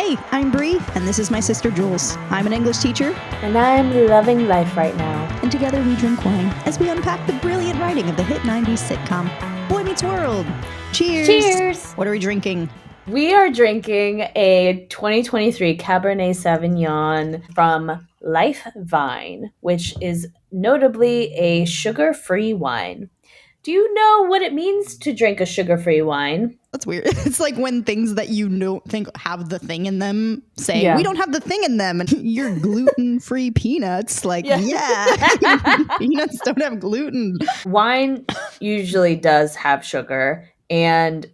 Hey, I'm Bree, and this is my sister Jules. I'm an English teacher. And I'm loving life right now. And together we drink wine as we unpack the brilliant writing of the hit 90s sitcom, Boy Meets World. Cheers! Cheers! What are we drinking? We are drinking a 2023 Cabernet Sauvignon from Lifevine, which is notably a sugar-free wine. Do you know what it means to drink a sugar-free wine? That's weird. It's like when things that you don't think have the thing in them say, we don't have the thing in them, and you're gluten-free peanuts. Like, peanuts don't have gluten. Wine usually does have sugar. And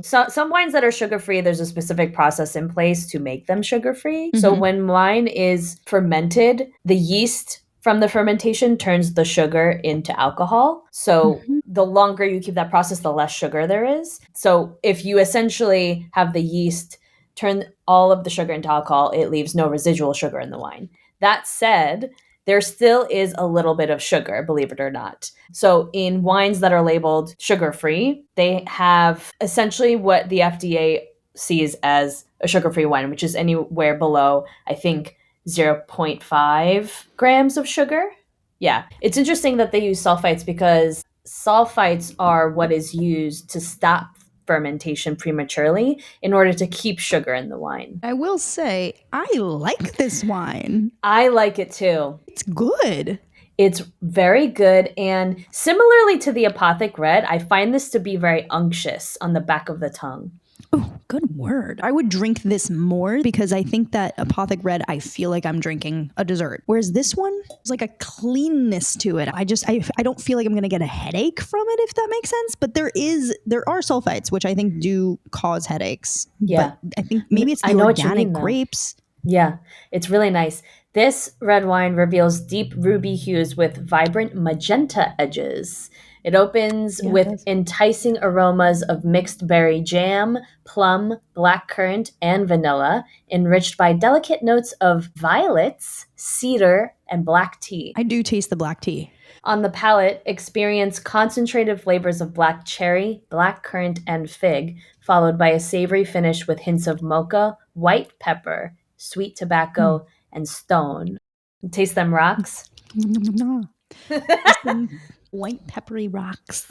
some wines that are sugar-free, there's a specific process in place to make them sugar-free. Mm-hmm. So when wine is fermented, the yeast from the fermentation turns the sugar into alcohol. So the longer you keep that process, the less sugar there is. So if you essentially have the yeast turn all of the sugar into alcohol, it leaves no residual sugar in the wine. That said, there still is a little bit of sugar, believe it or not. So in wines that are labeled sugar-free, they have essentially what the FDA sees as a sugar-free wine, which is anywhere below, I think, 0.5 grams of sugar. Yeah. It's interesting that they use sulfites because sulfites are what is used to stop fermentation prematurely in order to keep sugar in the wine. I will say, I like this wine. I like it too. It's good. It's very good. And similarly to the Apothic Red, I find this to be very unctuous on the back of the tongue. Oh, good word. I would drink this more because I think that Apothic Red, I feel like I'm drinking a dessert. Whereas this one, there's like a cleanness to it. I don't feel like I'm going to get a headache from it, if that makes sense. But there are sulfites, which I think do cause headaches. Yeah. But I think maybe it's the organic grapes. Yeah, it's really nice. This red wine reveals deep ruby hues with vibrant magenta edges. It opens with enticing aromas of mixed berry jam, plum, blackcurrant, and vanilla, enriched by delicate notes of violets, cedar, and black tea. I do taste the black tea. On the palate, experience concentrated flavors of black cherry, blackcurrant, and fig, followed by a savory finish with hints of mocha, white pepper, sweet tobacco, and stone. Taste them rocks? White peppery rocks.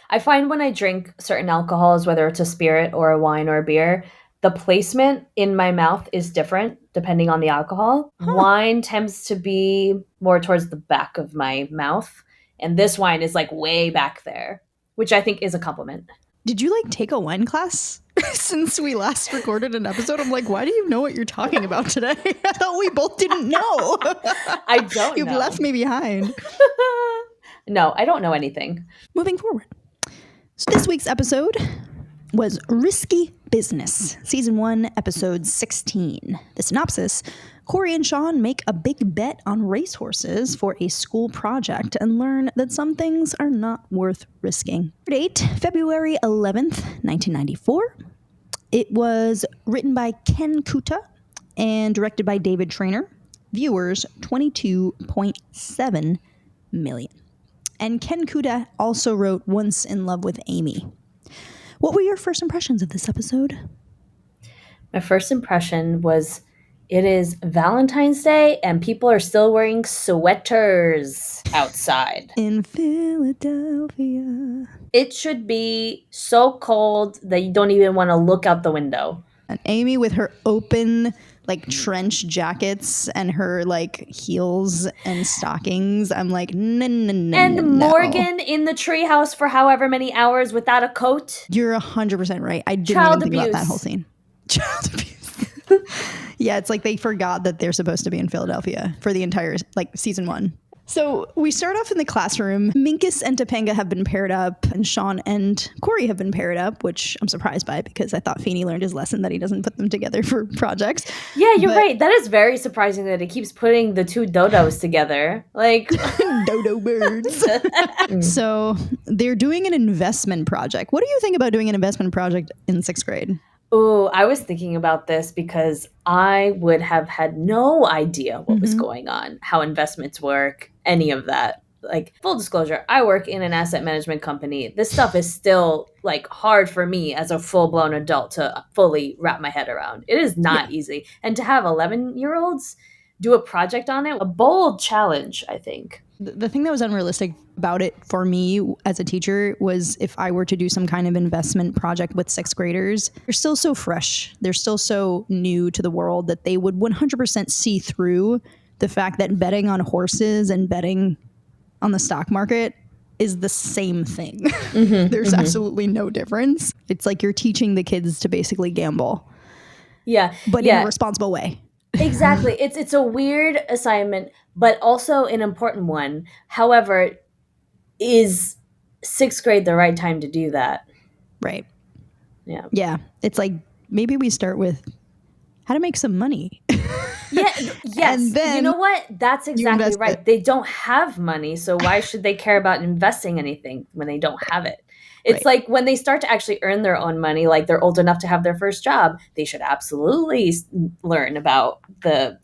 I find when I drink certain alcohols, whether it's a spirit or a wine or a beer, the placement in my mouth is different depending on the alcohol. Wine tends to be more towards the back of my mouth, and this wine is like way back there, which I think is a compliment. Did you like take a wine class since we last recorded an episode? I'm like, why do you know what you're talking about today? I thought we both didn't know. I don't know. You've left me behind. No, I don't know anything. Moving forward. So this week's episode was Risky Business, Season 1, Episode 16. The synopsis: Corey and Sean make a big bet on racehorses for a school project and learn that some things are not worth risking. Date, February 11th, 1994. It was written by Ken Kuta and directed by David Trainer. Viewers, 22.7 million. And Ken Kuta also wrote Once in Love with Amy. What were your first impressions of this episode? My first impression was it is Valentine's Day and people are still wearing sweaters outside. In Philadelphia. It should be so cold that you don't even want to look out the window. And Amy with her open trench jackets and her heels and stockings. I'm like, no. And Morgan in the treehouse for however many hours without a coat. You're 100% right. I didn't even think about that whole scene. Child abuse. Yeah, it's like they forgot that they're supposed to be in Philadelphia for the entire season 1. So we start off in the classroom. Minkus and Topanga have been paired up, and Sean and Corey have been paired up, which I'm surprised by because I thought Feeney learned his lesson that he doesn't put them together for projects. Yeah, you're right. That is very surprising that he keeps putting the two dodos together. Dodo birds. So they're doing an investment project. What do you think about doing an investment project in 6th grade? Oh, I was thinking about this because I would have had no idea what was going on, how investments work, any of that. like, full disclosure, I work in an asset management company. This stuff is still like hard for me as a full-blown adult to fully wrap my head around. It is not easy. And to have 11-year-olds do a project on it, a bold challenge, I think. The thing that was unrealistic about it for me as a teacher was if I were to do some kind of investment project with 6th graders, they're still so fresh. They're still so new to the world that they would 100% see through the fact that betting on horses and betting on the stock market is the same thing. There's absolutely no difference. It's like you're teaching the kids to basically gamble. Yeah. But in a responsible way. Exactly. It's a weird assignment, but also an important one. However, is 6th grade the right time to do that? Right. Yeah. Yeah. It's like, maybe we start with how to make some money. Yes. And then you know what? That's exactly right. They don't have money, so why should they care about investing anything when they don't have it? It's like when they start to actually earn their own money, like they're old enough to have their first job, they should absolutely learn about the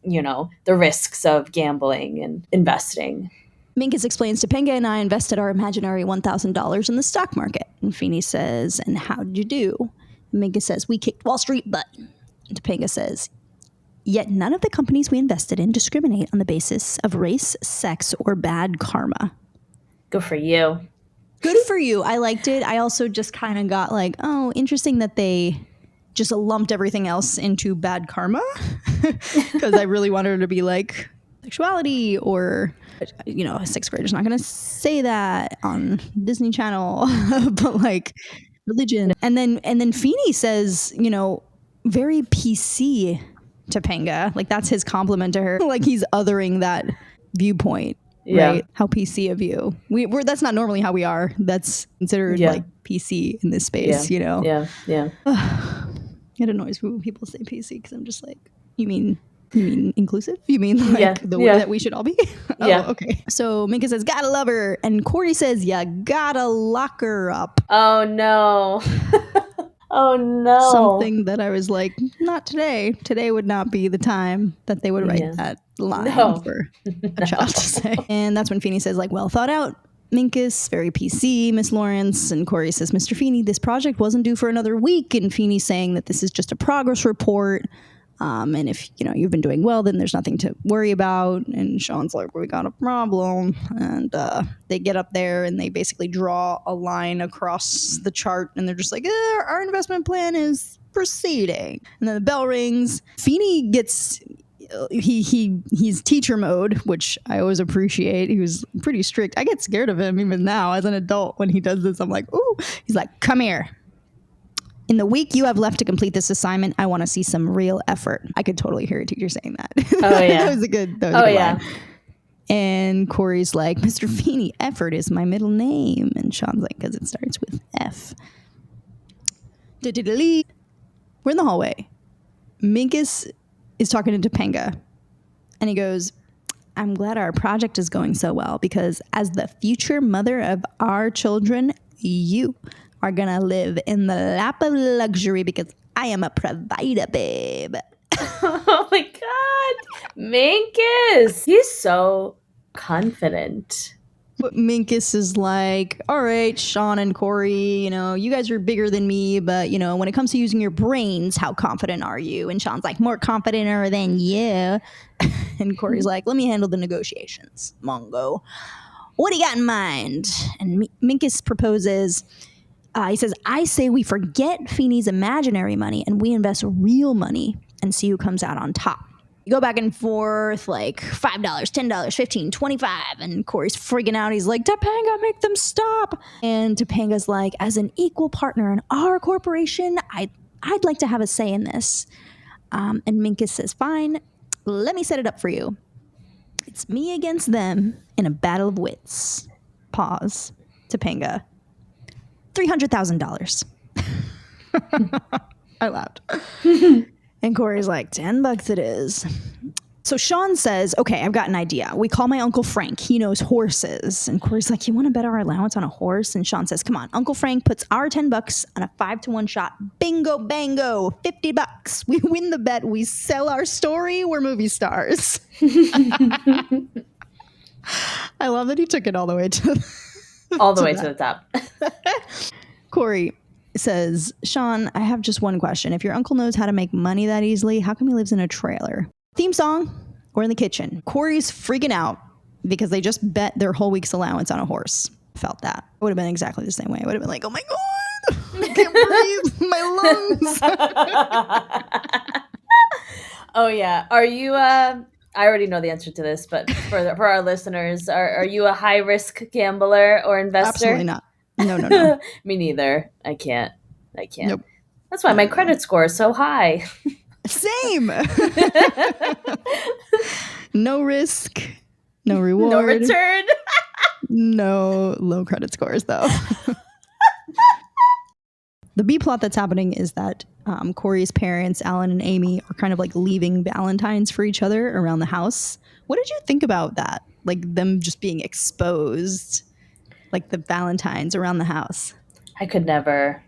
risks of gambling and investing. Minkus explains, Topanga and I invested our imaginary $1,000 in the stock market. And Feeney says, and how did you do? And Minkus says, we kicked Wall Street butt. And Topanga says, yet none of the companies we invested in discriminate on the basis of race, sex, or bad karma. Good for you. Good for you. I liked it. I also just kind of got like, oh, interesting that they just lumped everything else into bad karma. Because I really wanted her to be like sexuality or, a 6th grader's not going to say that on Disney Channel, but like religion. And then Feeney says, very PC Topanga. Like that's his compliment to her. Like he's othering that viewpoint. Yeah. Right? How PC of you. We're that's not normally how we are. That's considered like PC in this space, Yeah. It annoys me when people say PC because I'm just like, you mean inclusive? You mean like the way that we should all be? Oh, okay. So Minka says, gotta love her. And Cordy says, yeah, gotta lock her up. Oh no. Oh no. Something that I was like, not today. Today would not be the time that they would write that line for a child to say. And that's when Feeney says, like, well thought out. Minkus, very PC, Miss Lawrence. And Corey says, Mr. Feeney, this project wasn't due for another week. And Feeney's saying that this is just a progress report. And if, you've been doing well, then there's nothing to worry about. And Sean's like, we got a problem. And they get up there and they basically draw a line across the chart. And they're just like, our investment plan is proceeding. And then the bell rings. Feeney gets... he's teacher mode, which I always appreciate. He was pretty strict. I get scared of him even now as an adult when he does this. I'm like, ooh. He's like, come here. In the week you have left to complete this assignment, I want to see some real effort. I could totally hear a teacher saying that. Oh yeah. That was a good line. And Corey's like, Mr. Feeney, effort is my middle name. And Sean's like, because it starts with F. We're in the hallway. Minkus is talking to Topanga. And he goes, I'm glad our project is going so well because as the future mother of our children, you are going to live in the lap of luxury because I am a provider, babe. Oh my God. Minkus. He's so confident. But Minkus is like, all right, Sean and Corey, you guys are bigger than me, but, when it comes to using your brains, how confident are you? And Sean's like, more confidenter than you. And Corey's like, let me handle the negotiations, Mongo. What do you got in mind? And Minkus proposes, he says, I say we forget Feeney's imaginary money and we invest real money and see who comes out on top. You go back and forth like $5, $10, $15, $25. And Corey's freaking out. He's like, Topanga, make them stop. And Topanga's like, as an equal partner in our corporation, I'd like to have a say in this. And Minkus says, fine, let me set it up for you. It's me against them in a battle of wits. Pause. Topanga. $300,000. I laughed. And Corey's like, $10 it is. So Sean says, okay, I've got an idea. We call my Uncle Frank. He knows horses. And Corey's like, you want to bet our allowance on a horse? And Sean says, come on. Uncle Frank puts our $10 on a 5-to-1 shot. Bingo, bango, $50. We win the bet. We sell our story. We're movie stars. I I love that he took it all the way to the top. Corey says, Sean, I have just one question. If your uncle knows how to make money that easily, how come he lives in a trailer? Theme song or in the kitchen? Corey's freaking out because they just bet their whole week's allowance on a horse. Felt that. It would have been exactly the same way. I would have been like, oh my God, I can't breathe. My lungs. Oh, yeah. Are you, I already know the answer to this, but for our listeners, are you a high-risk gambler or investor? Absolutely not. No. Me neither. I can't. Nope. That's why my credit score is so high. Same. No risk, no reward. No return. No low credit scores, though. The B plot that's happening is that Corey's parents, Alan and Amy, are kind of like leaving Valentines for each other around the house. What did you think about that? Like them just being exposed, like the Valentines around the house. I could never.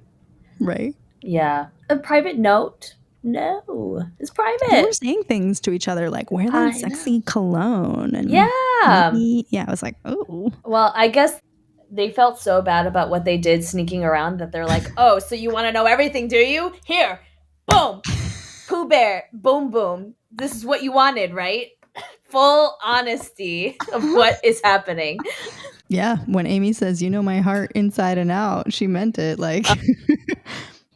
Right? Yeah. A private note? No. It's private. They were saying things to each other like, wear that sexy cologne. And yeah. Maybe, I was like, oh. Well, I guess they felt so bad about what they did sneaking around that they're like, oh, so you want to know everything, do you? Here. Boom. Pooh Bear. Boom, boom. This is what you wanted, right? Full honesty of what is happening. Yeah. When Amy says, you know my heart inside and out, she meant it. Like,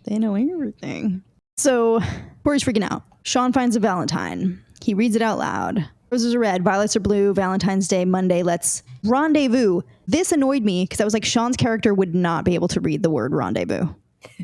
they know everything. So Corey's freaking out. Sean finds a Valentine. He reads it out loud. Roses are red, violets are blue, Valentine's Day, Monday, let's rendezvous. This annoyed me because I was like, Sean's character would not be able to read the word rendezvous.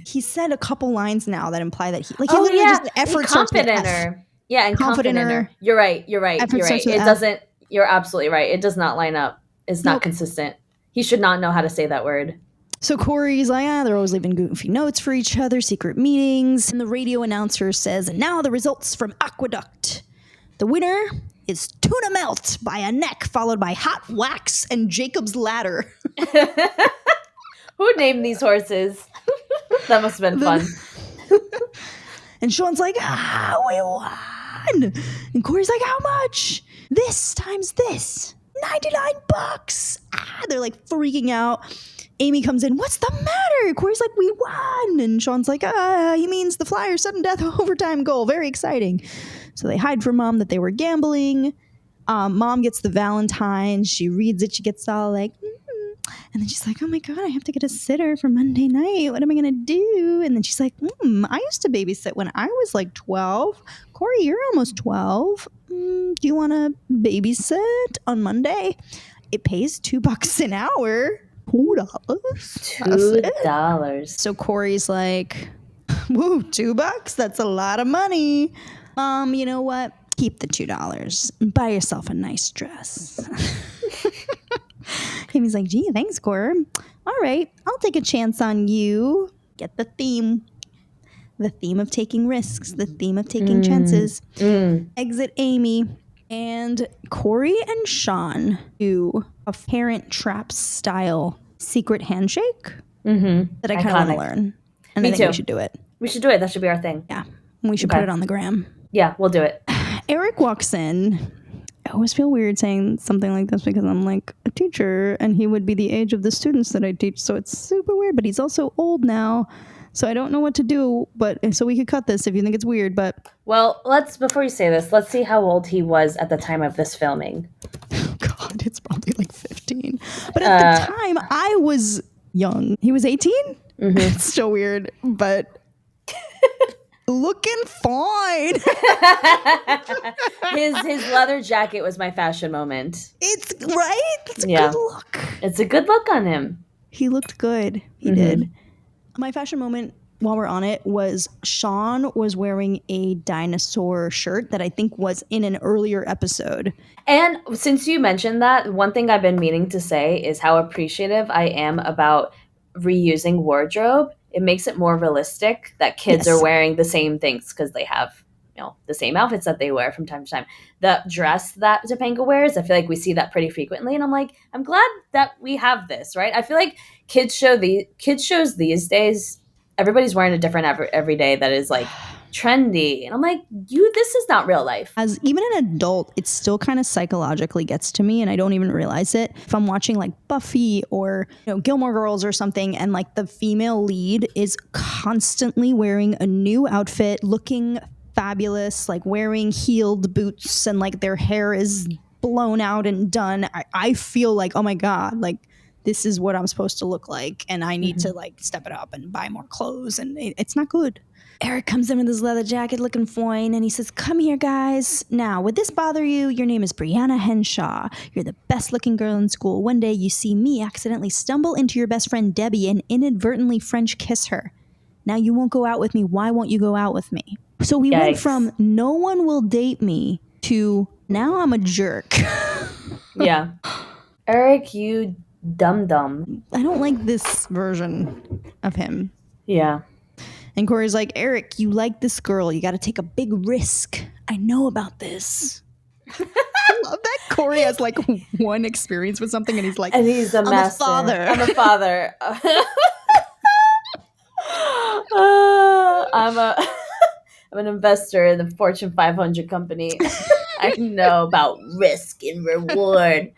He said a couple lines now that imply that he literally just the effort starts with F. Yeah, and confident. You're right. It doesn't, you're absolutely right. It does not line up. It's not consistent. He should not know how to say that word. So Corey's like, they're always leaving goofy notes for each other, secret meetings. And the radio announcer says, and now the results from Aqueduct. The winner is Tuna Melt by a neck, followed by Hot Wax and Jacob's Ladder. Who named these horses? That must have been fun. And Sean's like, we won. And Corey's like, how much? This times this. $99. They're like freaking out. Amy comes in, what's the matter? Corey's like, we won. And Sean's like, he means the Flyers' sudden death overtime goal. Very exciting. So they hide from Mom that they were gambling. Mom gets the Valentine. She reads it. She gets all like, and then she's like, oh my God, I have to get a sitter for Monday night. What am I going to do? And then she's like, I used to babysit when I was like 12. Corey, you're almost 12. Do you want to babysit on Monday? It pays $2 an hour. $2. $2. So Corey's like, woo, $2? That's a lot of money. You know what? Keep the $2 and buy yourself a nice dress. Amy's like, gee, thanks, Corey. All right, I'll take a chance on you. Get the theme. The theme of taking risks. The theme of taking chances. Exit Amy. And Corey and Sean do a Parent Trap style secret handshake that I kind of want to learn. And Me I think too. we should do it. We should do it. That should be our thing. Yeah. We should put it on the gram. Yeah, we'll do it. Eric walks in. I always feel weird saying something like this because I'm like a teacher and he would be the age of the students that I teach. So it's super weird, but he's also old now. So I don't know what to do, but so we could cut this if you think it's weird, but. Well, before you say this, let's see how old he was at the time of this filming. Oh God, it's probably like 15. But at the time I was young. He was 18? It's so weird, but looking fine. His leather jacket was my fashion moment. It's right? It's a good look. It's a good look on him. He looked good. He did. My fashion moment while we're on it was Sean was wearing a dinosaur shirt that I think was in an earlier episode. And since you mentioned that, one thing I've been meaning to say is how appreciative I am about reusing wardrobe. It makes it more realistic that kids are wearing the same things because they have, the same outfits that they wear from time to time. The dress that Topanga wears, I feel like we see that pretty frequently. And I'm like, I'm glad that we have this, right? I feel like kids shows these days, everybody's wearing a different every day that is like trendy. And I'm like, this is not real life. As even an adult, it still kind of psychologically gets to me and I don't even realize it. If I'm watching like Buffy or Gilmore Girls or something, and like the female lead is constantly wearing a new outfit, looking fabulous, like wearing heeled boots, and like their hair is blown out and done, I feel like, oh my God, like this is what I'm supposed to look like, and I need to like step it up and buy more clothes, and it's not good. Eric comes in with his leather jacket looking fine, and he says, come here, guys. Now, would this bother you? Your name is Brianna Henshaw. You're the best looking girl in school. One day you see me accidentally stumble into your best friend Debbie and inadvertently French kiss her. Now you won't go out with me. Why won't you go out with me? So we went from no one will date me to now I'm a jerk. Yeah. Eric, you dum-dum. I don't like this version of him. Yeah. And Corey's like, Eric, you like this girl. You got to take a big risk. I know about this. I love that Corey has like one experience with something and he's like, and he's a master. I'm a father. I'm an investor in the Fortune 500 company. I know about risk and reward.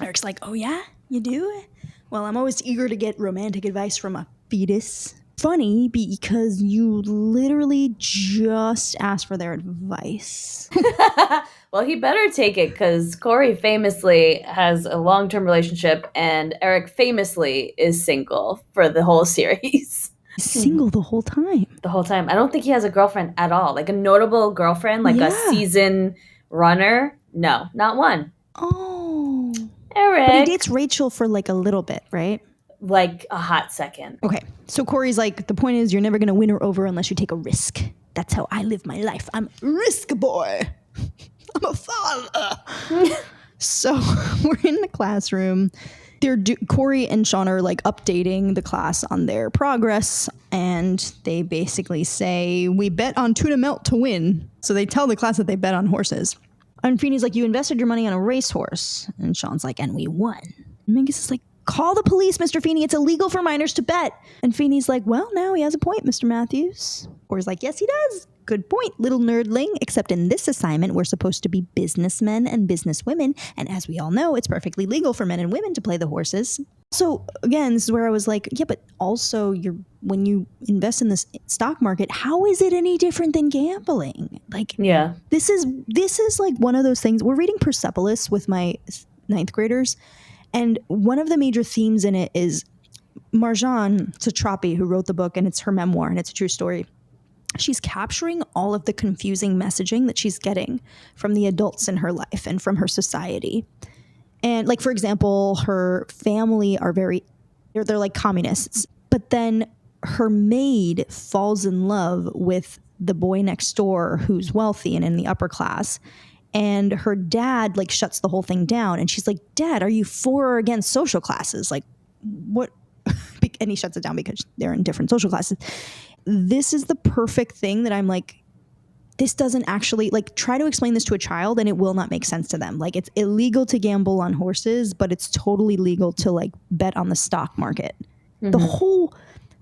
Eric's like, oh yeah, you do? Well, I'm always eager to get romantic advice from a fetus. Funny because you literally just asked for their advice. Well, he better take it because Corey famously has a long-term relationship and Eric famously is single for the whole series. Single the whole time. The whole time. I don't think he has a girlfriend at all. Like a notable girlfriend, like a season runner. No, not one. Oh. Eric. But he dates Rachel for like a little bit, right? Like a hot second. Okay. So Corey's like, the point is you're never going to win her over unless you take a risk. That's how I live my life. I'm a risk boy. I'm a father. So we're in the classroom. Corey and Sean are like updating the class on their progress, and they basically say, we bet on tuna melt to win. So they tell the class that they bet on horses. And Feeney's like, you invested your money on a racehorse. And Sean's like, and we won. And Mingus is like, call the police, Mr. Feeney. It's illegal for minors to bet. And Feeney's like, well, now he has a point, Mr. Matthews. Corey's like, yes, he does. Good point, little nerdling. Except in this assignment, we're supposed to be businessmen and businesswomen. And as we all know, it's perfectly legal for men and women to play the horses. So again, this is where I was like, yeah, but also when you invest in this stock market, how is it any different than gambling? Like, yeah, this is like one of those things. We're reading Persepolis with my 9th graders. And one of the major themes in it is Marjane Satrapi, who wrote the book, and it's her memoir, and it's a true story. She's capturing all of the confusing messaging that she's getting from the adults in her life and from her society. And like, for example, her family are they're like communists. But then her maid falls in love with the boy next door who's wealthy and in the upper class. And her dad like shuts the whole thing down. And she's like, Dad, are you for or against social classes? Like, what? And he shuts it down because they're in different social classes. This is the perfect thing that I'm like, this doesn't actually, like, try to explain this to a child and it will not make sense to them. Like, it's illegal to gamble on horses, but it's totally legal to like bet on the stock market. Mm-hmm. The whole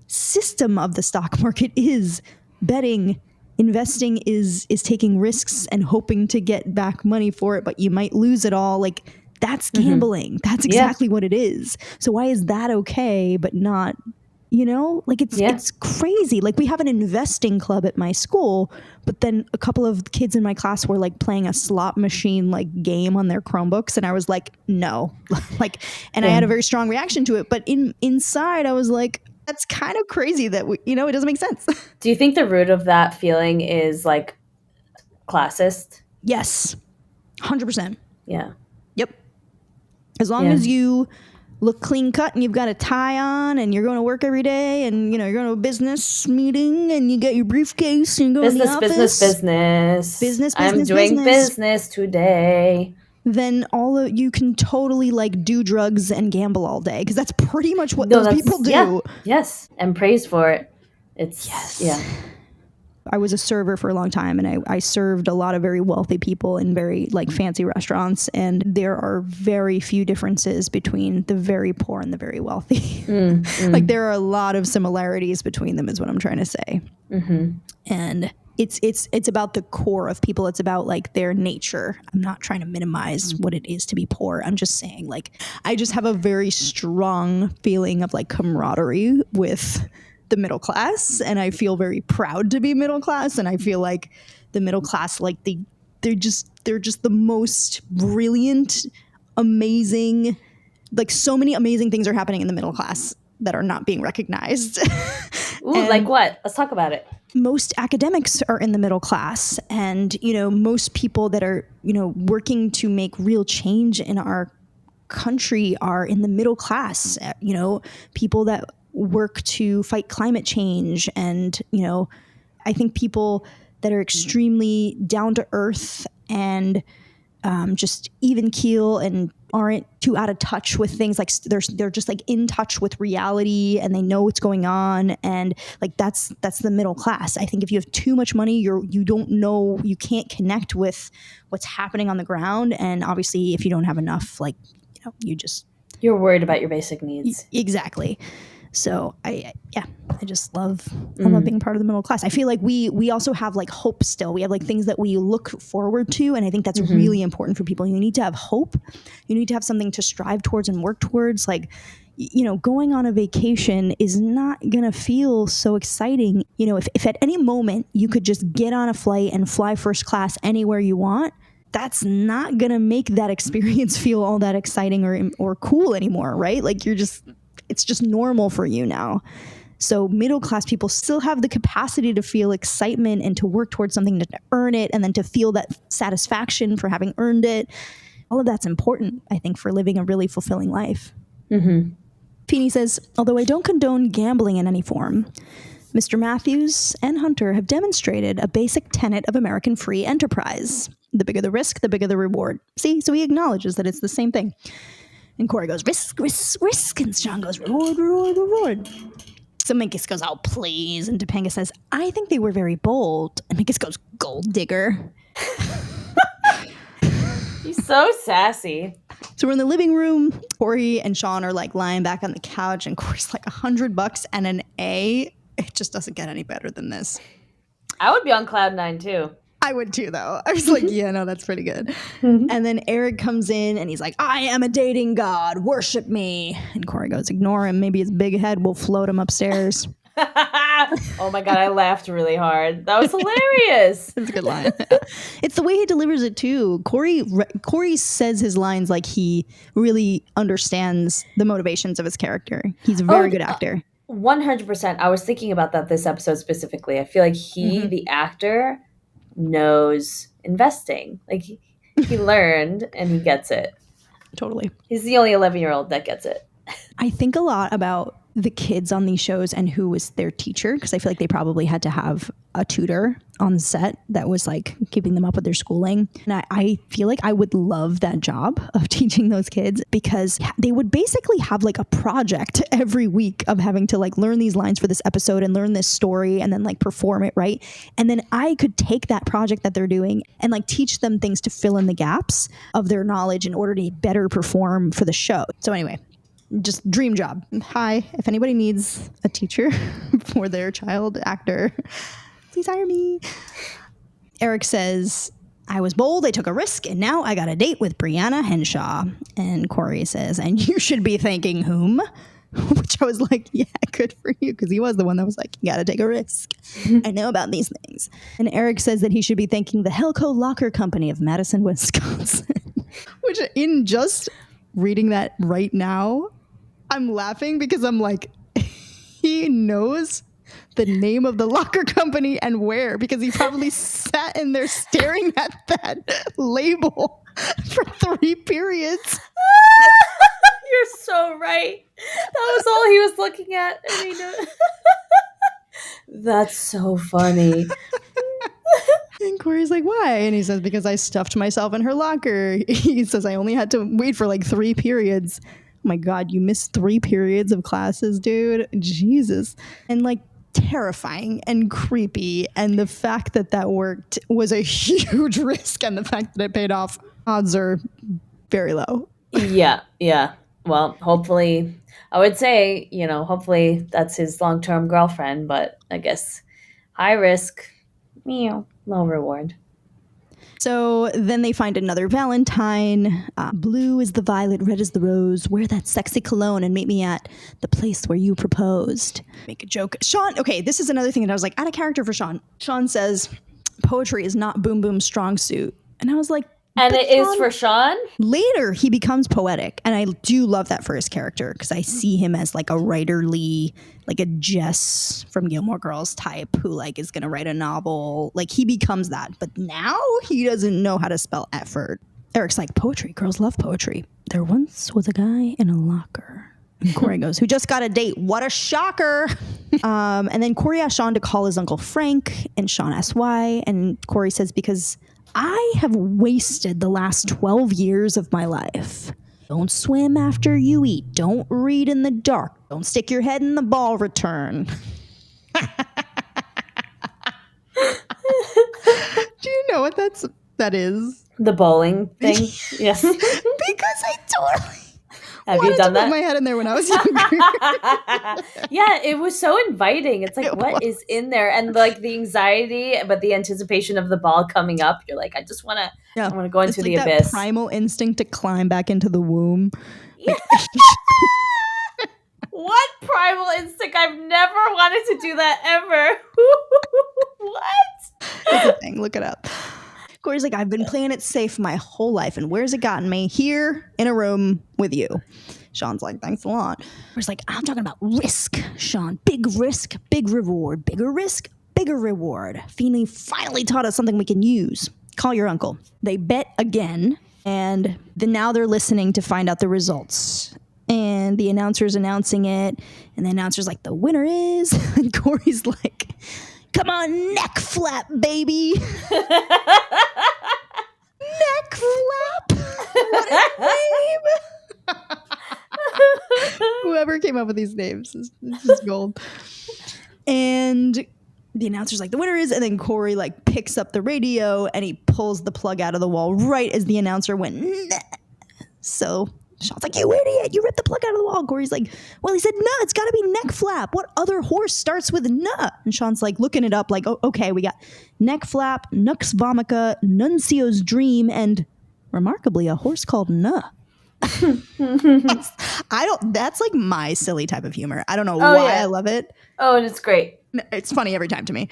system of the stock market is betting. Investing is taking risks and hoping to get back money for it, but you might lose it all. Like, that's gambling. Mm-hmm. That's exactly what it is. So why is that okay, but not, like it's crazy. Like, we have an investing club at my school, but then a couple of kids in my class were like playing a slot machine like game on their Chromebooks. And I was like, no, like, and I had a very strong reaction to it. But inside I was like, that's kind of crazy that it doesn't make sense. Do you think the root of that feeling is like classist? Yes. 100%. Yeah. Yep. As long as you look clean cut and you've got a tie on and you're going to work every day and, you're going to a business meeting and you get your briefcase and you go to the office. Business. I'm doing business today. Then you can totally like do drugs and gamble all day because that's pretty much what those people do. Yeah. Yes. And praise for it. Are I was a server for a long time, and I served a lot of very wealthy people in very like fancy restaurants, and there are very few differences between the very poor and the very wealthy. Like there are a lot of similarities between them is what I'm trying to say. And it's about the core of people. It's about like their nature. I'm not trying to minimize what it is to be poor. I'm just saying like I just have a very strong feeling of like camaraderie with the middle class, and I feel very proud to be middle class, and I feel like the middle class, like they're just the most brilliant, amazing, like so many amazing things are happening in the middle class that are not being recognized. Ooh, like what? Let's talk about it. Most academics are in the middle class, and most people that are working to make real change in our country are in the middle class. People that work to fight climate change, and I think people that are extremely down to earth and just even keel and aren't too out of touch with things. Like they're just like in touch with reality, and they know what's going on, and like that's the middle class. I think if you have too much money, you don't know, you can't connect with what's happening on the ground, and obviously if you don't have enough, like you're worried about your basic needs. Exactly. So I just love being part of the middle class. I feel like we also have like hope still. We have like things that we look forward to, and I think that's really important for people. You need to have hope. You need to have something to strive towards and work towards. Like, going on a vacation is not gonna feel so exciting. If at any moment you could just get on a flight and fly first class anywhere you want, that's not gonna make that experience feel all that exciting or cool anymore, right? Like it's just normal for you now. So middle class people still have the capacity to feel excitement and to work towards something, to earn it, and then to feel that satisfaction for having earned it. All of that's important, I think, for living a really fulfilling life. Feeney says, although I don't condone gambling in any form, Mr. Matthews and Hunter have demonstrated a basic tenet of American free enterprise. The bigger the risk, the bigger the reward. See, so he acknowledges that it's the same thing. And Corey goes, risk, risk, risk. And Sean goes, reward, reward, reward. So Minkus goes, oh, please. And Topanga says, I think they were very bold. And Minkus goes, gold digger. He's so sassy. So we're in the living room. Corey and Sean are like lying back on the couch, and Corey's like $100 and an A. It just doesn't get any better than this. I would be on cloud 9 too. I would too, though. I was like, yeah, no, that's pretty good. And then Eric comes in and he's like, I am a dating god. Worship me. And Corey goes, ignore him. Maybe his big head will float him upstairs. Oh my God, I laughed really hard. That was hilarious. That's a good line. It's the way he delivers it too. Corey says his lines like he really understands the motivations of his character. He's a very good actor. 100%. I was thinking about that this episode specifically. I feel like the actor, knows investing. Like he learned and he gets it. Totally. He's the only 11-year-old that gets it. I think a lot about the kids on these shows and who was their teacher, because I feel like they probably had to have a tutor on set that was like keeping them up with their schooling. And I feel like I would love that job of teaching those kids, because they would basically have like a project every week of having to like learn these lines for this episode and learn this story and then like perform it, right? And then I could take that project that they're doing and like teach them things to fill in the gaps of their knowledge in order to better perform for the show. So anyway, just dream job. Hi, if anybody needs a teacher for their child actor, please hire me. Eric says, I was bold, I took a risk, and now I got a date with Brianna Henshaw. And Corey says, and you should be thanking whom? Which I was like, yeah, good for you, because he was the one that was like, you got to take a risk. I know about these things. And Eric says that he should be thanking the Helco Locker Company of Madison, Wisconsin. Which, in just reading that right now, I'm laughing because I'm like, he knows the name of the locker company and where, because he probably sat in there staring at that label for 3 periods. You're so right. That was all he was looking at. And he knew. That's so funny. And Corey's like, why? And he says, because I stuffed myself in her locker. He says, I only had to wait for like 3 periods. Oh my God, you missed 3 periods of classes, dude. Jesus. And like, terrifying and creepy. And the fact that worked was a huge risk. And the fact that it paid off, odds are very low. Yeah. Well, hopefully, I would say, hopefully that's his long-term girlfriend, but I guess high risk, low reward. So then they find another Valentine. Blue is the violet, red is the rose. Wear that sexy cologne and meet me at the place where you proposed. Make a joke. Sean, okay, this is another thing that I was like, out of character for Sean. Sean says, poetry is not Boom Boom's strong suit. And I was like, and it is for Sean? Later, he becomes poetic. And I do love that for his character because I see him as like a writerly, like a Jess from Gilmore Girls type who like is going to write a novel. Like he becomes that. But now he doesn't know how to spell effort. Eric's like, poetry. Girls love poetry. There once was a guy in a locker. And Corey goes, who just got a date. What a shocker. And then Corey asks Sean to call his Uncle Frank. And Sean asks why. And Corey says, because I have wasted the last 12 years of my life. Don't swim after you eat. Don't read in the dark. Don't stick your head in the ball return. Do you know what that is? The bowling thing? Yes. Because I totally... Have you done that? Put my head in there when I was younger. Yeah, it was so inviting. It's like, what is in there? And like the anxiety, but the anticipation of the ball coming up. You're like, I just want to. I want to go into the abyss. Primal instinct to climb back into the womb. Yeah. What primal instinct? I've never wanted to do that ever. What? It's a thing. Look it up. Corey's like, I've been playing it safe my whole life. And where's it gotten me? Here in a room with you. Sean's like, thanks a lot. Corey's like, I'm talking about risk, Sean. Big risk, big reward. Bigger risk, bigger reward. Feeney finally taught us something we can use. Call your uncle. They bet again. And then now they're listening to find out the results. And the announcer's announcing it. And the announcer's like, the winner is... And Corey's like... Come on, neck flap, baby. Neck flap. What a name. Whoever came up with these names is just gold. And the announcer's like, the winner is, and then Corey like picks up the radio and he pulls the plug out of the wall right as the announcer went, nah. So Sean's like, you idiot, you ripped the plug out of the wall. Corey's like, well, he said, no, it's got to be neck flap. What other horse starts with nuh? And Sean's like looking it up like, oh, okay, we got neck flap, nux vomica, nuncio's dream, and remarkably, a horse called nuh. That's like my silly type of humor. I don't know why I love it. Oh, and it's great. It's funny every time to me.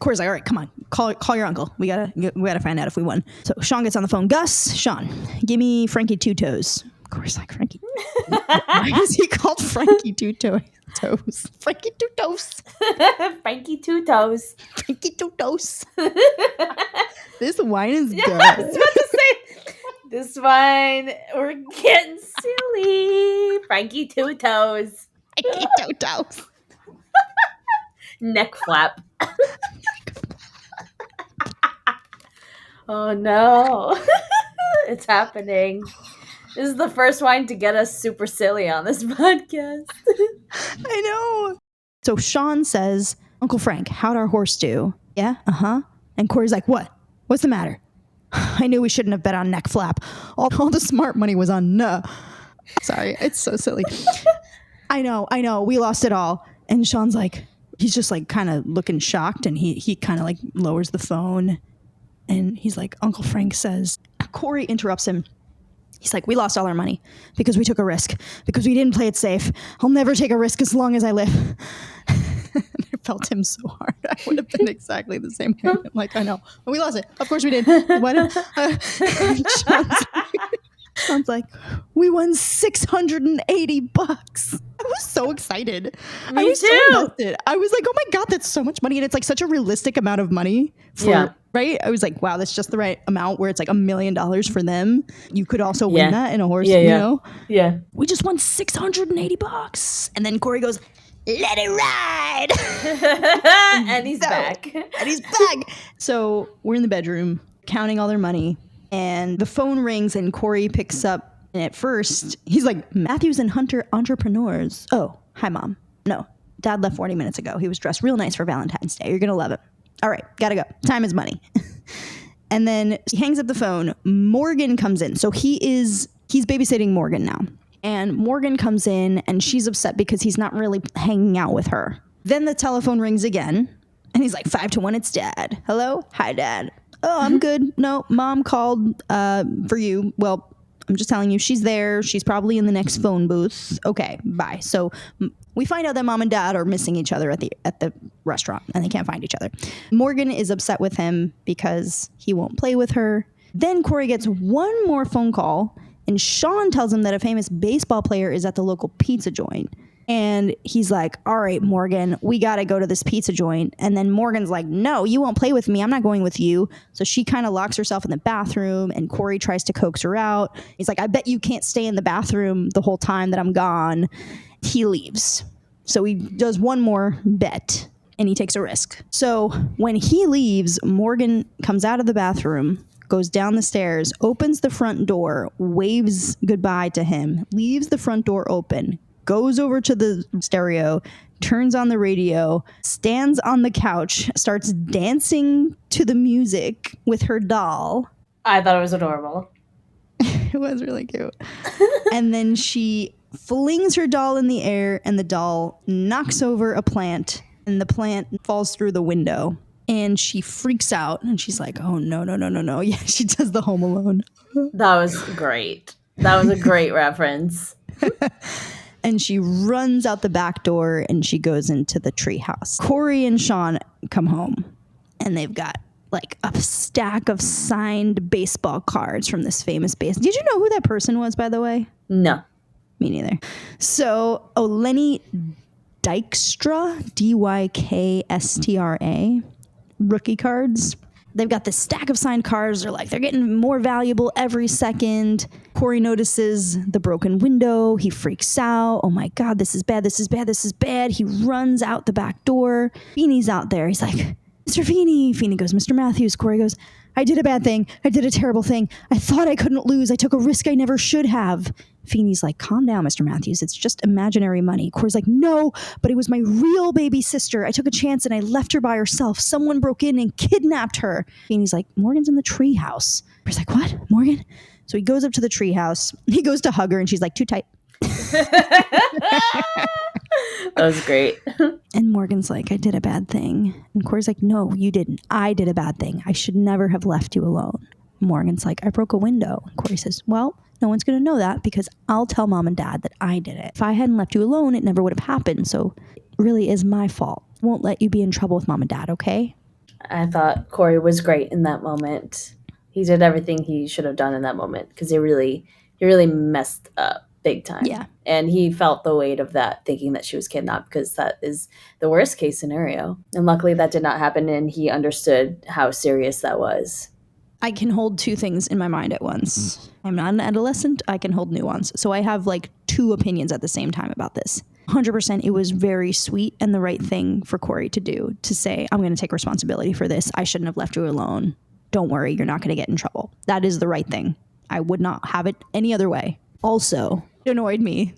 Corey's like, all right, come on, call your uncle. We gotta find out if we won. So Sean gets on the phone. Gus, Sean, give me Frankie Two Toes. Corey's like, Frankie. Why is he called Frankie Two Toes? Frankie Two Toes. Frankie Two Toes. Frankie Two Toes. This wine is good. I was about to say, this wine, we're getting silly. Frankie Two Toes. Frankie Two Toes. Neck flap. Oh no. It's happening. This is the first wine to get us super silly on this podcast. I know. So Sean says, Uncle Frank, how'd our horse do? Yeah? Uh-huh. And Corey's like, what? What's the matter? I knew we shouldn't have bet on neck flap. All the smart money was on nuh. Sorry, it's so silly. I know. We lost it all. And Sean's like, he's just like kind of looking shocked, and he kind of like lowers the phone, and he's like, Uncle Frank says, Corey interrupts him. He's like, we lost all our money because we took a risk, because we didn't play it safe. I'll never take a risk as long as I live. I felt him so hard. I would have been exactly the same way. I'm like, I know. But we lost it. Of course we did. What? Sean's like, we won $680. I was so excited. Me too. So invested. I was like, oh my God, that's so much money. And it's like such a realistic amount of money for, right? I was like, wow, that's just the right amount where it's like $1 million for them. You could also win that in a horse, you know? Yeah. We just won $680. And then Corey goes, let it ride. And he's back. And he's back. So we're in the bedroom counting all their money. And the phone rings and Corey picks up. And at first, he's like, Matthews and Hunter entrepreneurs. Oh, hi, Mom. No, Dad left 40 minutes ago. He was dressed real nice for Valentine's Day. You're going to love it. All right, got to go. Time is money. And then he hangs up the phone. Morgan comes in. So he's babysitting Morgan now. And Morgan comes in and she's upset because he's not really hanging out with her. Then the telephone rings again. And he's like, 5 to 1, it's Dad. Hello? Hi, Dad. Oh, I'm good. No, Mom called for you. Well, I'm just telling you, she's there. She's probably in the next phone booth. Okay, bye. So we find out that Mom and Dad are missing each other at the restaurant and they can't find each other. Morgan is upset with him because he won't play with her. Then Corey gets one more phone call and Sean tells him that a famous baseball player is at the local pizza joint. And he's like, all right, Morgan, we got to go to this pizza joint. And then Morgan's like, no, you won't play with me. I'm not going with you. So she kind of locks herself in the bathroom and Corey tries to coax her out. He's like, I bet you can't stay in the bathroom the whole time that I'm gone. He leaves. So he does one more bet and he takes a risk. So when he leaves, Morgan comes out of the bathroom, goes down the stairs, opens the front door, waves goodbye to him, leaves the front door open, goes over to the stereo, turns on the radio, stands on the couch, starts dancing to the music with her doll. I thought it was adorable. It was really cute. And then she flings her doll in the air and the doll knocks over a plant and the plant falls through the window. And she freaks out and she's like, oh, no. Yeah, she does the Home Alone. That was great. That was a great reference. And she runs out the back door and she goes into the treehouse. Corey and Sean come home and they've got like a stack of signed baseball cards from this famous base. Did you know who that person was, by the way? No. Me neither. So, Lenny Dykstra, Dykstra, rookie cards. They've got this stack of signed cards. They're getting more valuable every second. Corey notices the broken window. He freaks out. Oh my God, this is bad. He runs out the back door. Feeney's out there. He's like, Mr. Feeney. Feeney goes, Mr. Matthews. Corey goes, I did a bad thing. I did a terrible thing. I thought I couldn't lose. I took a risk I never should have. Feeney's like, calm down, Mr. Matthews. It's just imaginary money. Corey's like, no, but it was my real baby sister. I took a chance and I left her by herself. Someone broke in and kidnapped her. Feeney's like, Morgan's in the treehouse. Corey's like, what? Morgan? So he goes up to the treehouse. He goes to hug her and she's like, too tight. That was great. And Morgan's like, I did a bad thing. And Corey's like, no, you didn't. I did a bad thing. I should never have left you alone. Morgan's like, I broke a window. And Corey says, well, no one's going to know that because I'll tell Mom and Dad that I did it. If I hadn't left you alone, it never would have happened. So it really is my fault. I won't let you be in trouble with Mom and Dad, okay? I thought Corey was great in that moment. He did everything he should have done in that moment because he really messed up big time. Yeah. And he felt the weight of that, thinking that she was kidnapped, because that is the worst case scenario. And luckily that did not happen, and he understood how serious that was. I can hold two things in my mind at once. I'm not an adolescent. I can hold nuance. So I have like two opinions at the same time about this. 100% it was very sweet and the right thing for Corey to do, to say, I'm going to take responsibility for this. I shouldn't have left you alone. Don't worry, you're not going to get in trouble. That is the right thing. I would not have it any other way. Also, it annoyed me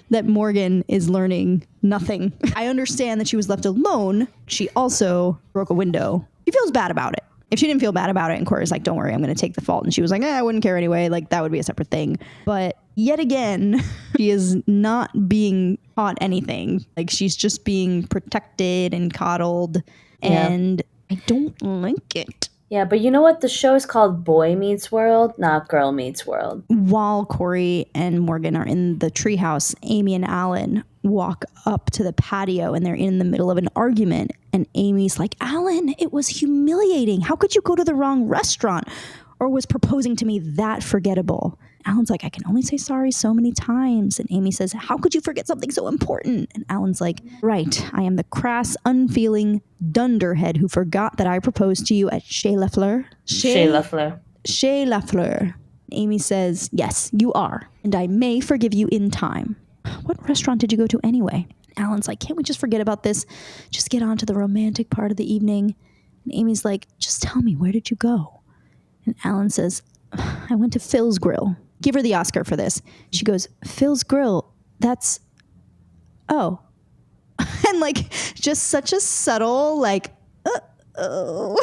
that Morgan is learning nothing. I understand that she was left alone. She also broke a window. She feels bad about it. If she didn't feel bad about it and Corey's like, don't worry, I'm going to take the fault. And she was like, I wouldn't care anyway. Like, that would be a separate thing. But yet again, she is not being taught anything. Like, she's just being protected and coddled. Yeah. And I don't like it. Yeah, but you know what? The show is called Boy Meets World, not Girl Meets World. While Corey and Morgan are in the treehouse, Amy and Alan walk up to the patio and they're in the middle of an argument. And Amy's like, Alan, it was humiliating. How could you go to the wrong restaurant? Or was proposing to me that forgettable? Alan's like, I can only say sorry so many times. And Amy says, how could you forget something so important? And Alan's like, right, I am the crass, unfeeling dunderhead who forgot that I proposed to you at Chez Lafleur. Chez Lafleur. Chez Lafleur. Amy says, yes, you are. And I may forgive you in time. What restaurant did you go to anyway? Alan's like, can't we just forget about this? Just get on to the romantic part of the evening. And Amy's like, just tell me, where did you go? And Alan says, I went to Phil's Grill. Give her the Oscar for this. She goes, Phil's Grill, that's, oh. And like just such a subtle like, oh.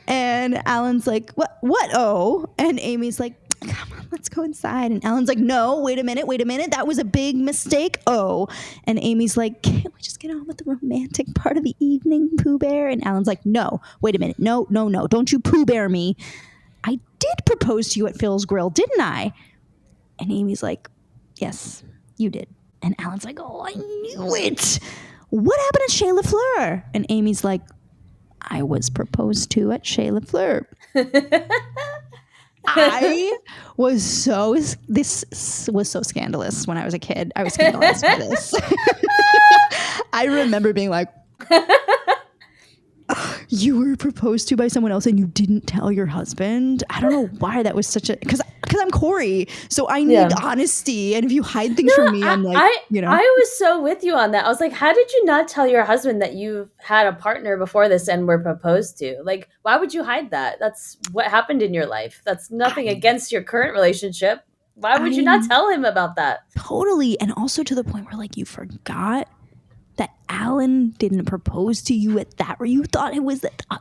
And Alan's like, what, oh? And Amy's like, come on, let's go inside. And Alan's like, no, wait a minute. That was a big mistake. Oh. And Amy's like, can't we just get on with the romantic part of the evening, Pooh Bear? And Alan's like, no, wait a minute. No. Don't you Pooh Bear me. I did propose to you at Phil's Grill, didn't I? And Amy's like, yes, you did. And Alan's like, oh, I knew it. What happened to Chez Lafleur? And Amy's like, I was proposed to at Chez Lafleur. This was so scandalous when I was a kid. I was scandalized by this. I remember being like, you were proposed to by someone else and you didn't tell your husband. I don't know why that was such a, because I'm Corey, so I need honesty. And if you hide things from me, I'm like, I was so with you on that. I was like, how did you not tell your husband that you had a partner before this and were proposed to? Like, why would you hide that? That's what happened in your life. That's nothing against your current relationship. Why would you not tell him about that? Totally. And also to the point where like you forgot that Alan didn't propose to you at that, where you thought it was that. I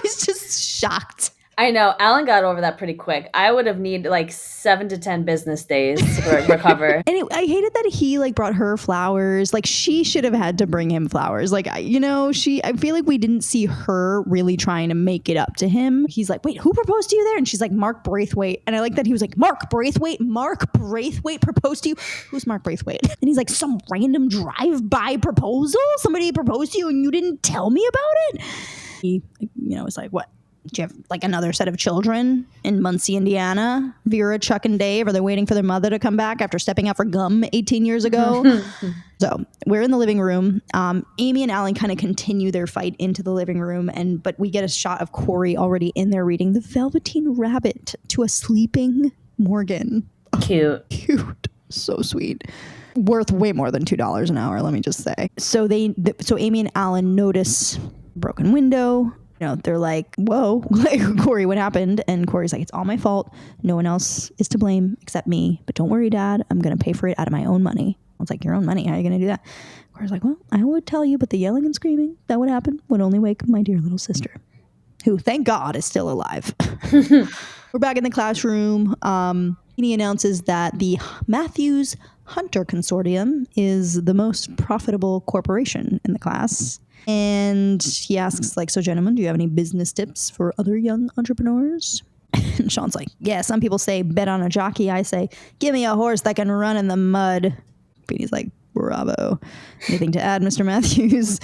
was just shocked. I know. Alan got over that pretty quick. I would have needed like 7 to 10 business days to recover. And I hated that he like brought her flowers. Like she should have had to bring him flowers. Like, I feel like we didn't see her really trying to make it up to him. He's like, wait, who proposed to you there? And she's like, Mark Braithwaite. And I like that he was like, Mark Braithwaite proposed to you? Who's Mark Braithwaite? And he's like, some random drive-by proposal? Somebody proposed to you and you didn't tell me about it? He, was like, what? Do you have like another set of children in Muncie, Indiana? Vera, Chuck, and Dave, are they waiting for their mother to come back after stepping out for gum 18 years ago? So we're in the living room. Amy and Alan kind of continue their fight into the living room, but we get a shot of Corey already in there reading The Velveteen Rabbit to a sleeping Morgan. Cute. Cute. So sweet. Worth way more than $2 an hour, let me just say. So Amy and Alan notice broken window. They're like, whoa, like, Corey, what happened? And Corey's like, it's all my fault. No one else is to blame except me. But don't worry, Dad. I'm going to pay for it out of my own money. I was like, your own money? How are you going to do that? Corey's like, well, I would tell you, but the yelling and screaming that would happen would only wake my dear little sister, who, thank God, is still alive. We're back in the classroom. He announces that the Matthews Hunter Consortium is the most profitable corporation in the class. And he asks, like, so gentlemen, do you have any business tips for other young entrepreneurs? And Sean's like, yeah, some people say bet on a jockey. I say, give me a horse that can run in the mud. Beanie's like, bravo. Anything to add, Mr. Matthews?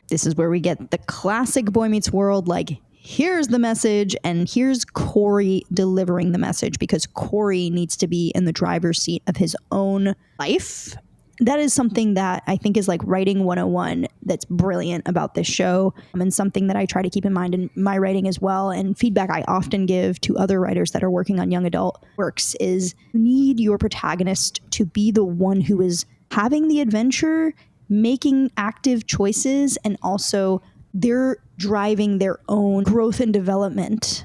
This is where we get the classic Boy Meets World, like, here's the message, and here's Corey delivering the message, because Corey needs to be in the driver's seat of his own life. That is something that I think is like writing 101 that's brilliant about this show, and something that I try to keep in mind in my writing as well, and feedback I often give to other writers that are working on young adult works is you need your protagonist to be the one who is having the adventure, making active choices, and also they're driving their own growth and development.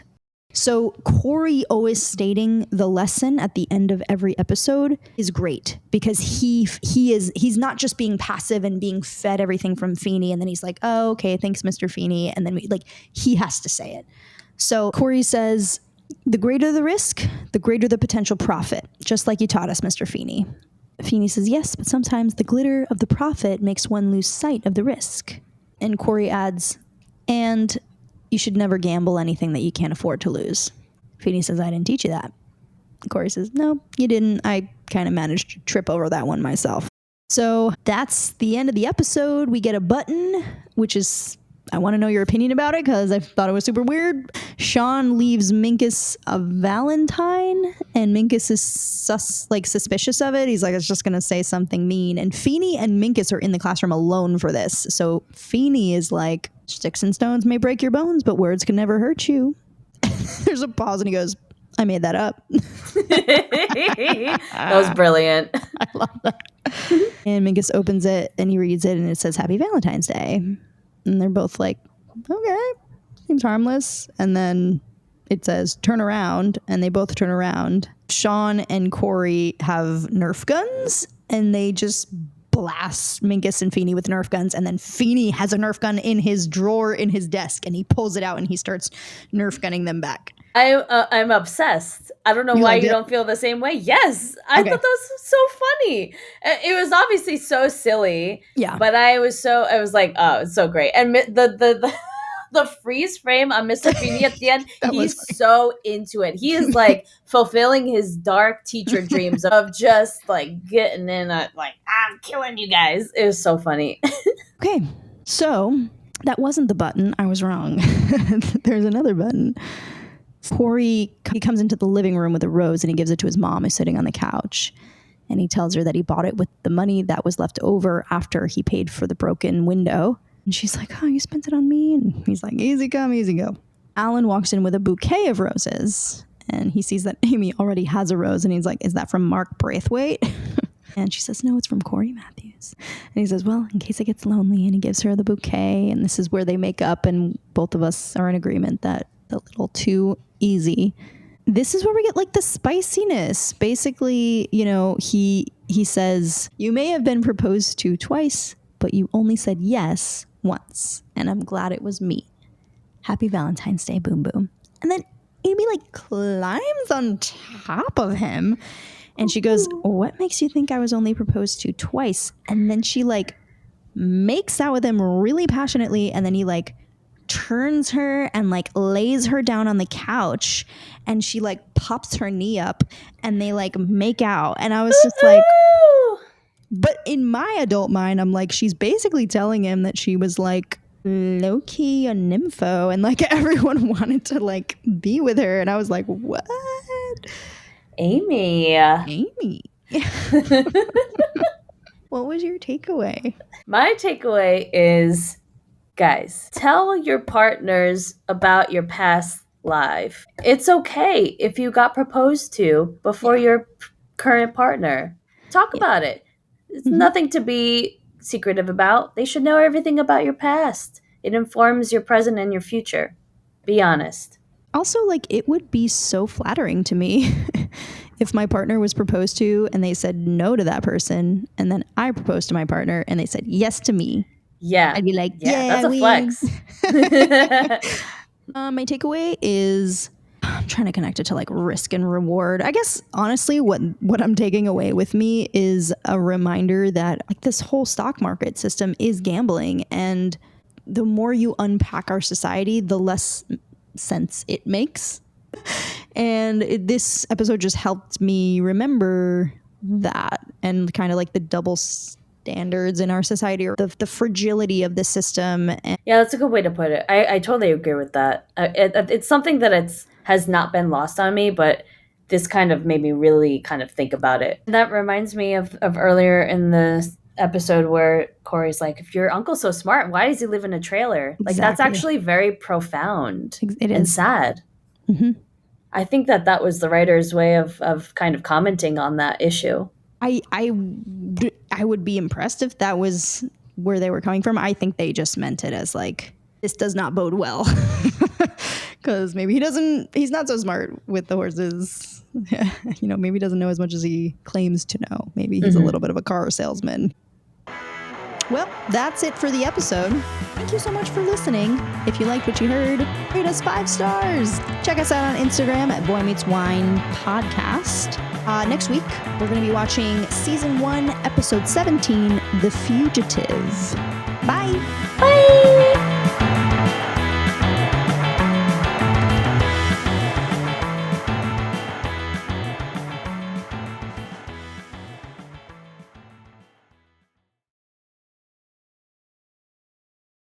So Corey always stating the lesson at the end of every episode is great, because he's not just being passive and being fed everything from Feeney, and then he's like, oh, okay, thanks, Mr. Feeney, and then he has to say it. So Corey says, the greater the risk, the greater the potential profit, just like you taught us, Mr. Feeney. Feeney says, yes, but sometimes the glitter of the profit makes one lose sight of the risk. And Corey adds, and you should never gamble anything that you can't afford to lose. Feeney says, I didn't teach you that. Corey says, no, you didn't. I kind of managed to trip over that one myself. So that's the end of the episode. We get a button, which is, I want to know your opinion about it because I thought it was super weird. Sean leaves Minkus a Valentine, and Minkus is suspicious of it. He's like, it's just going to say something mean. And Feeney and Minkus are in the classroom alone for this. So Feeney is like, sticks and stones may break your bones, but words can never hurt you. There's a pause and he goes, I made that up. That was brilliant. I love that. And Minkus opens it and he reads it and it says, Happy Valentine's Day. And they're both like, okay, seems harmless. And then it says, turn around. And they both turn around. Sean and Corey have Nerf guns and they just blasts Minkus and Feeney with Nerf guns, and then Feeney has a Nerf gun in his drawer in his desk, and he pulls it out and he starts Nerf gunning them back. I'm obsessed. I don't know why you don't feel the same way. Yes, I thought that was so funny. It was obviously so silly. Yeah, but I was like, oh, it's so great. And the freeze frame on Mr. Feeney at the end, he's so into it. He is like fulfilling his dark teacher dreams of just like getting in like, I'm killing you guys. It was so funny. Okay, so that wasn't the button. I was wrong. There's another button. Corey, he comes into the living room with a rose and he gives it to his mom who's sitting on the couch. And he tells her that he bought it with the money that was left over after he paid for the broken window. And she's like, oh, you spent it on me? And he's like, easy come, easy go. Alan walks in with a bouquet of roses. And he sees that Amy already has a rose. And he's like, is that from Mark Braithwaite? And she says, no, it's from Corey Matthews. And he says, well, in case it gets lonely. And he gives her the bouquet. And this is where they make up. And both of us are in agreement that a little too easy. This is where we get like the spiciness. Basically, you know, he says, you may have been proposed to twice, but you only said yes once. And I'm glad it was me. Happy Valentine's Day, boom, boom. And then Amy like climbs on top of him. And she goes, what makes you think I was only proposed to twice? And then she like makes out with him really passionately. And then he like turns her and like lays her down on the couch, and she like pops her knee up and they like make out. And I was just like, but in my adult mind, I'm like, she's basically telling him that she was like low-key a nympho and like everyone wanted to like be with her. And I was like, what? Amy. What was your takeaway? My takeaway is, guys, tell your partners about your past life. It's okay if you got proposed to before your current partner. Talk about it. It's nothing to be secretive about. They should know everything about your past. It informs your present and your future. Be honest. Also, like, it would be so flattering to me if my partner was proposed to and they said no to that person, and then I proposed to my partner and they said yes to me. Yeah. I'd be like, yeah, that's a flex. My takeaway is, I'm trying to connect it to like risk and reward. I guess, honestly, what I'm taking away with me is a reminder that like this whole stock market system is gambling. And the more you unpack our society, the less sense it makes. And this episode just helped me remember that, and kind of like the double standards in our society, or the fragility of the system. Yeah, that's a good way to put it. I totally agree with that. It's something that has not been lost on me, but this kind of made me really kind of think about it. That reminds me of earlier in the episode where Corey's like, if your uncle's so smart, why does he live in a trailer? Like, that's actually very profound and sad. Mm-hmm. I think that was the writer's way of kind of commenting on that issue. I would be impressed if that was where they were coming from. I think they just meant it as like, this does not bode well. Because maybe he's not so smart with the horses. You know, maybe he doesn't know as much as he claims to know. Maybe he's a little bit of a car salesman. Well, that's it for the episode. Thank you so much for listening. If you liked what you heard, rate us 5 stars. Check us out on Instagram at Boy Meets Wine Podcast. Next week, we're going to be watching Season 1, Episode 17, The Fugitive. Bye. Bye.